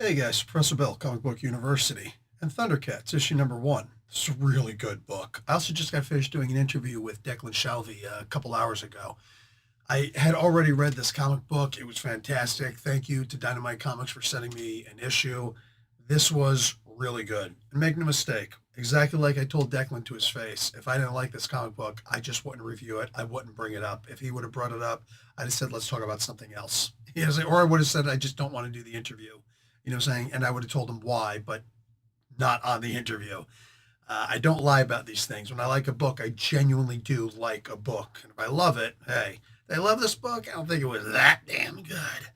Hey guys, Professor Bill, Comic Book University, and ThunderCats, issue number one. It's a really good book. I also just got finished doing an interview with Declan Shalvey a couple hours ago. I had already read this comic book. It was fantastic. Thank you to Dynamite Comics for sending me an issue. This was really good. And make no mistake, exactly like I told Declan to his face, if I didn't like this comic book, I just wouldn't review it. I wouldn't bring it up. If he would have brought it up, I'd have said, let's talk about something else. Or I would have said, I just don't want to do the interview. You know what I'm saying? And I would have told him why, but not on the interview. I don't lie about these things. When I like a book, I genuinely do like a book. And if I love it, hey, I love this book. I don't think it was that damn good.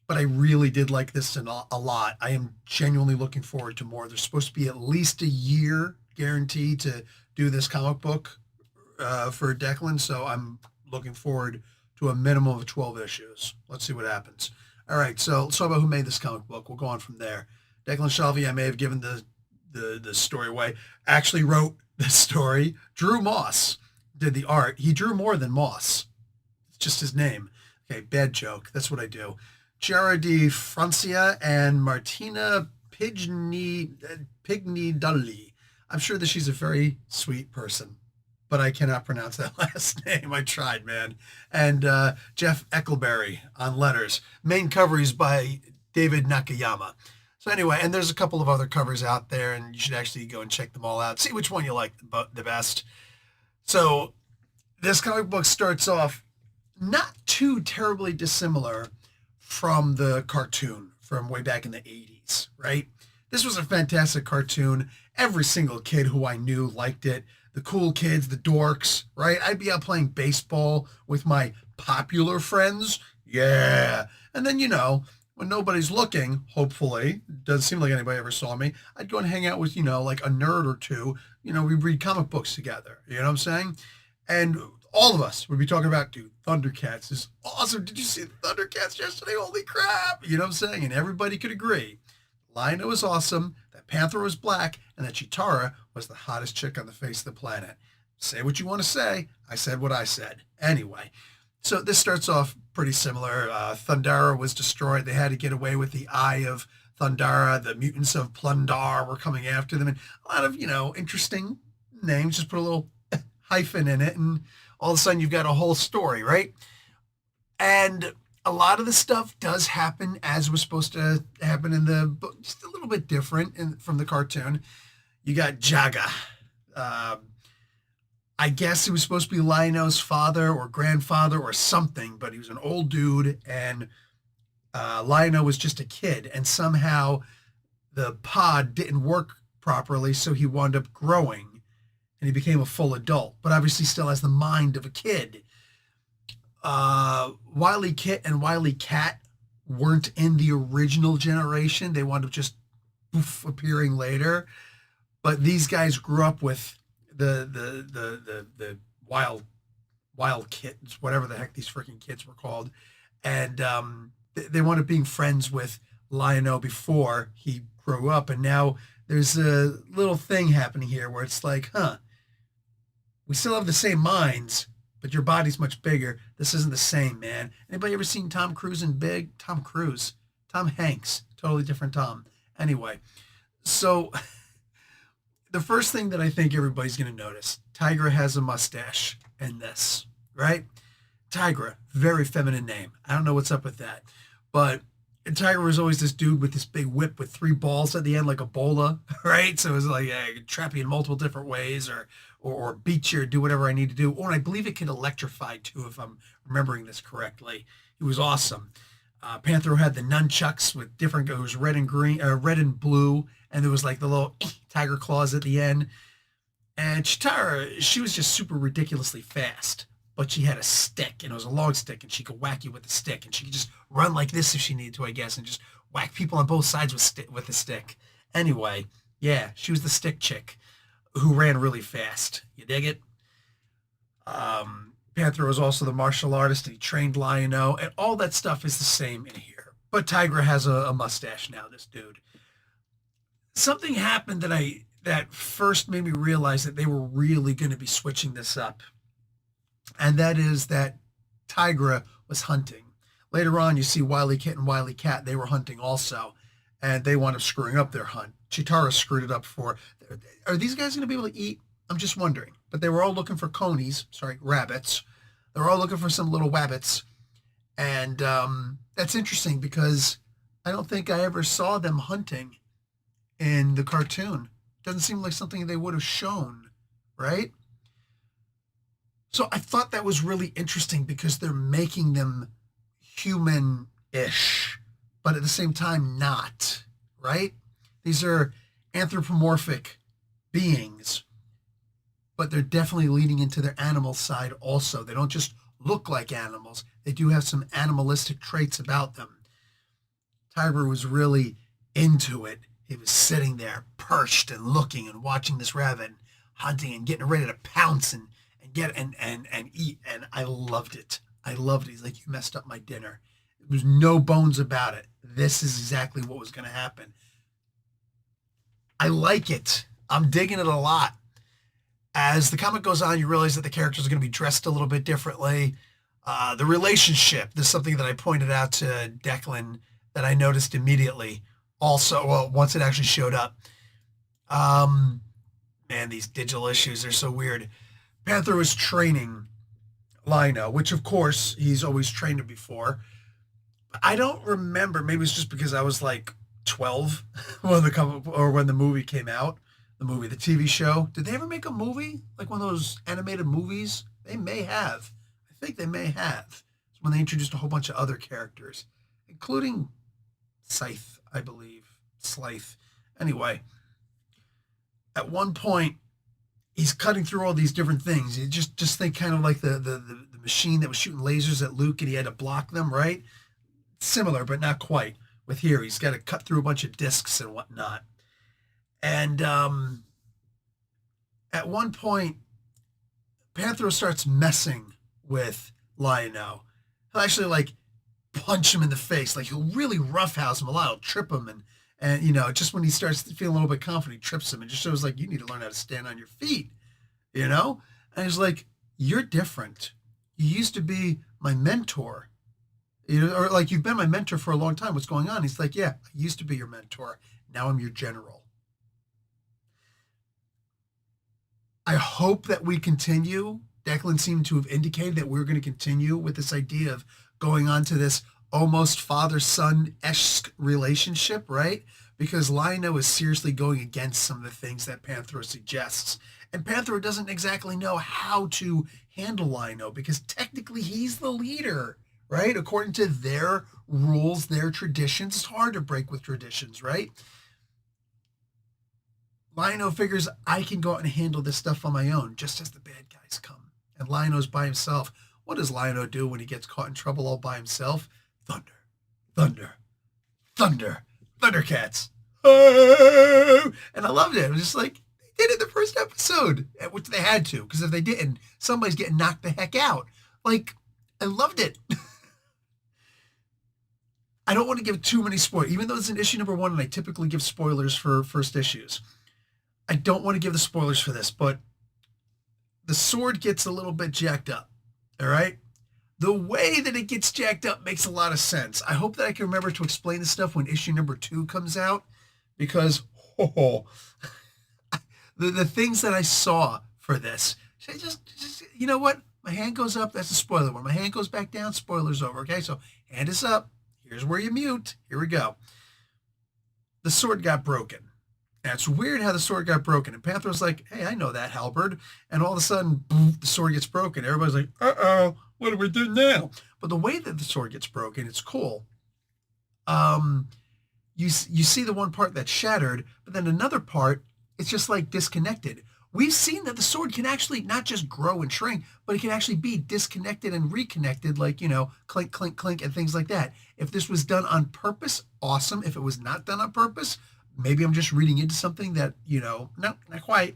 But I really did like this a lot. I am genuinely looking forward to more. There's supposed to be at least a year guaranteed to do this comic book for Declan. So I'm looking forward to a minimum of 12 issues. Let's see what happens. All right, so let's talk about who made this comic book. We'll go on from there. Declan Shalvey, I may have given the story away, actually wrote the story. Drew Moss did the art. He drew more than Moss. It's just his name. Okay, bad joke. That's what I do. Chiara di Francia and Martina Pignidulli. I'm sure that she's a very sweet person, but I cannot pronounce that last name. I tried, man. And Jeff Eckelberry on letters. Main cover is by David Nakayama. So anyway, and there's a couple of other covers out there, and you should actually go and check them all out. See which one you like the best. So this comic book starts off not too terribly dissimilar from the cartoon from way back in the 80s, right? This was a fantastic cartoon. Every single kid who I knew liked it. The cool kids, the dorks, right? I'd be out playing baseball with my popular friends. Yeah. And then, when nobody's looking, hopefully, doesn't seem like anybody ever saw me, I'd go and hang out with, like a nerd or two. We read comic books together. You know what I'm saying? And all of us would be talking about, dude, ThunderCats is awesome. Did you see the ThunderCats yesterday? Holy crap. You know what I'm saying? And everybody could agree. Lion was awesome, that Panther was black, and that Chitara was the hottest chick on the face of the planet. Say what you want to say. I said what I said. Anyway, so this starts off pretty similar. Thundara was destroyed. They had to get away with the eye of Thundara. The mutants of Plundar were coming after them. And a lot of, interesting names. Just put a little hyphen in it, and all of a sudden you've got a whole story, right? And a lot of the stuff does happen as was supposed to happen in the book, just a little bit different from the cartoon. You got Jaga. Uh, I guess he was supposed to be Lionel's father or grandfather or something, but he was an old dude, and Lionel was just a kid, and somehow the pod didn't work properly, so he wound up growing, and he became a full adult, but obviously still has the mind of a kid. Wily Kit and Wily Cat weren't in the original generation. They wound up just appearing later. But these guys grew up with the wild kids, whatever the heck these freaking kids were called, and they wound up being friends with Lionel before he grew up. And now there's a little thing happening here where it's like, we still have the same minds, but your body's much bigger. This isn't the same, man. Anybody ever seen Tom Cruise in Big? Tom Cruise. Tom Hanks. Totally different Tom. Anyway, so the first thing that I think everybody's going to notice, Tigra has a mustache in this, right? Tigra, very feminine name. I don't know what's up with that. But Tiger was always this dude with this big whip with three balls at the end, like a bola, right? So it was like, I could trap you in multiple different ways, or beat you, or do whatever I need to do. Or I believe it could electrify too, if I'm remembering this correctly. It was awesome. Panther had the nunchucks with different, it was red and green, red and blue, and there was like the little tiger claws at the end. And Chitara, she was just super ridiculously fast, but she had a stick, and it was a long stick, and she could whack you with the stick, and she could just run like this if she needed to, I guess, and just whack people on both sides with the stick. Anyway, yeah, she was the stick chick who ran really fast. You dig it? Panther was also the martial artist, and he trained Lion-O, and all that stuff is the same in here. But Tigra has a mustache now, this dude. Something happened that first made me realize that they were really going to be switching this up. And that is that Tigra was hunting. Later on, you see Wily Kit and Wily Cat, they were hunting also. and they wound up screwing up their hunt. Chitara screwed it up for. Are these guys going to be able to eat? I'm just wondering. But they were all looking for conies, sorry, rabbits. They were all looking for some little wabbits. And that's interesting because I don't think I ever saw them hunting in the cartoon. Doesn't seem like something they would have shown, right? So I thought that was really interesting because they're making them human-ish, but at the same time not, right? These are anthropomorphic beings, but they're definitely leaning into their animal side also. They don't just look like animals. They do have some animalistic traits about them. Tiber was really into it. He was sitting there perched and looking and watching this rabbit, hunting and getting ready to pounce and get and eat. And I loved it. I loved it. He's like, you messed up my dinner. There was no bones about it. This is exactly what was going to happen. I like it. I'm digging it a lot. As the comic goes on, you realize that the characters are going to be dressed a little bit differently. The relationship, this is something that I pointed out to Declan that I noticed immediately. Also, well, once it actually showed up. Man, these digital issues are so weird. Panther was training Lino, which of course he's always trained her before. I don't remember. Maybe it's just because I was like 12 when the movie came out. The TV show. Did they ever make a movie? Like one of those animated movies? They may have. I think they may have. It's when they introduced a whole bunch of other characters, including Scythe, I believe. Slythe. Anyway, at one point, he's cutting through all these different things. You just think kind of like the machine that was shooting lasers at Luke and he had to block them, right? Similar, but not quite. With here, he's got to cut through a bunch of discs and whatnot. And at one point, Panthro starts messing with Lionel. He'll actually like punch him in the face. Like he'll really roughhouse him a lot. He'll trip him and you know, just when he starts to feel a little bit confident, he trips him and just shows like you need to learn how to stand on your feet, you know? And he's like, you're different. You used to be my mentor. You know, or like you've been my mentor for a long time. What's going on? He's like, yeah, I used to be your mentor. Now I'm your general. I hope that we continue. Declan seemed to have indicated that we're going to continue with this idea of going on to this almost father-son-esque relationship, right? Because Lionel is seriously going against some of the things that Panthro suggests. And Panthro doesn't exactly know how to handle Lionel because technically he's the leader, right? According to their rules, their traditions. It's hard to break with traditions, right? Lionel figures I can go out and handle this stuff on my own, just as the bad guys come. And Lionel's by himself. What does Lionel do when he gets caught in trouble all by himself? Thunder, thunder, thunder, ThunderCats. Oh! And I loved it. It was just like, they did it in the first episode, which they had to, because if they didn't, somebody's getting knocked the heck out. Like, I loved it. I don't want to give too many spoilers, even though it's in issue number 1, and I typically give spoilers for first issues. I don't want to give the spoilers for this, but the sword gets a little bit jacked up, all right? The way that it gets jacked up makes a lot of sense. I hope that I can remember to explain this stuff when issue number 2 comes out, because the things that I saw for this, just you know what? My hand goes up, that's a spoiler. When my hand goes back down, spoiler's over, okay? So hand is up. Here's where you mute. Here we go. The sword got broken. And it's weird how the sword got broken. And Panthro's like, hey, I know that, halberd. And all of a sudden, boom, the sword gets broken. Everybody's like, uh-oh, what do we do now? But the way that the sword gets broken, it's cool. You see the one part that's shattered, but then another part, it's just like disconnected. We've seen that the sword can actually not just grow and shrink, but it can actually be disconnected and reconnected, like, you know, clink, clink, clink, and things like that. If this was done on purpose, awesome. If it was not done on purpose, maybe I'm just reading into something that, you know, no, not quite.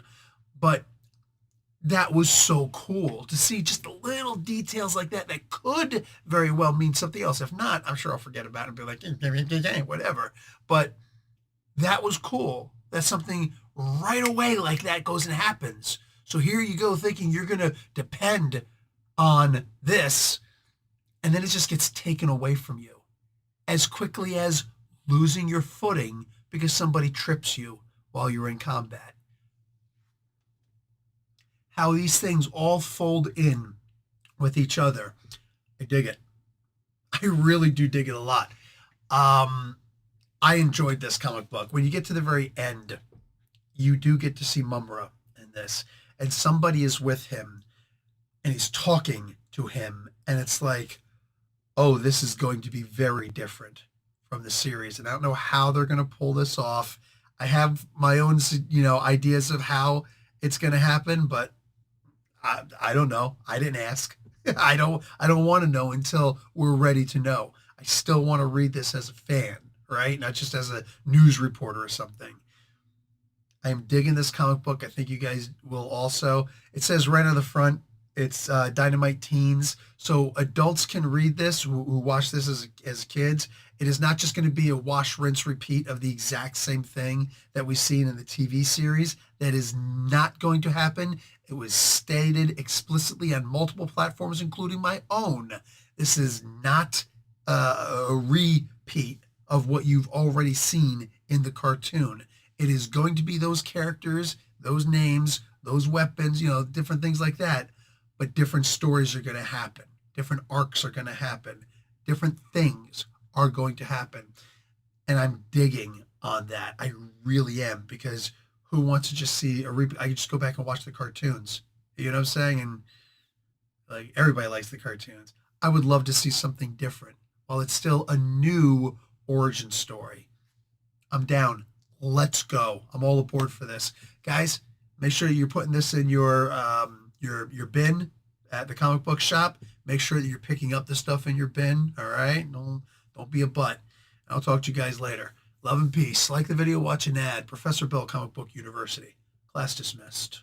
But that was so cool to see just the little details like that that could very well mean something else. If not, I'm sure I'll forget about it and be like, whatever. But that was cool. That's something right away like that goes and happens. So here you go thinking you're going to depend on this, and then it just gets taken away from you as quickly as losing your footing because somebody trips you while you're in combat. How these things all fold in with each other. I dig it. I really do dig it a lot. Um, I enjoyed this comic book. When you get to the very end, you do get to see Mumm-Ra in this, and somebody is with him, and he's talking to him, and it's like, oh, this is going to be very different from the series, and I don't know how they're going to pull this off. I have my own, ideas of how it's going to happen, but I don't know. I didn't ask. I don't want to know until we're ready to know. I still want to read this as a fan, right? Not just as a news reporter or something. I am digging this comic book. I think you guys will also. It says right on the front, it's Dynamite Teens. So adults can read this who watch this as kids. It is not just going to be a wash, rinse, repeat of the exact same thing that we've seen in the TV series. That is not going to happen. It was stated explicitly on multiple platforms, including my own. This is not a repeat of what you've already seen in the cartoon. It is going to be those characters, those names, those weapons, different things like that. But different stories are going to happen. Different arcs are going to happen. Different things are going to happen. And I'm digging on that. I really am, because who wants to just see I can just go back and watch the cartoons. You know what I'm saying? And like, everybody likes the cartoons. I would love to see something different while it's still a new origin story. I'm down. Let's go. I'm all aboard for this. Guys, make sure you're putting this in your bin at the comic book shop. Make sure that you're picking up the stuff in your bin. All right? Don't be a butt. I'll talk to you guys later. Love and peace. Like the video, watch an ad. Professor Bill, Comic Book University. Class dismissed.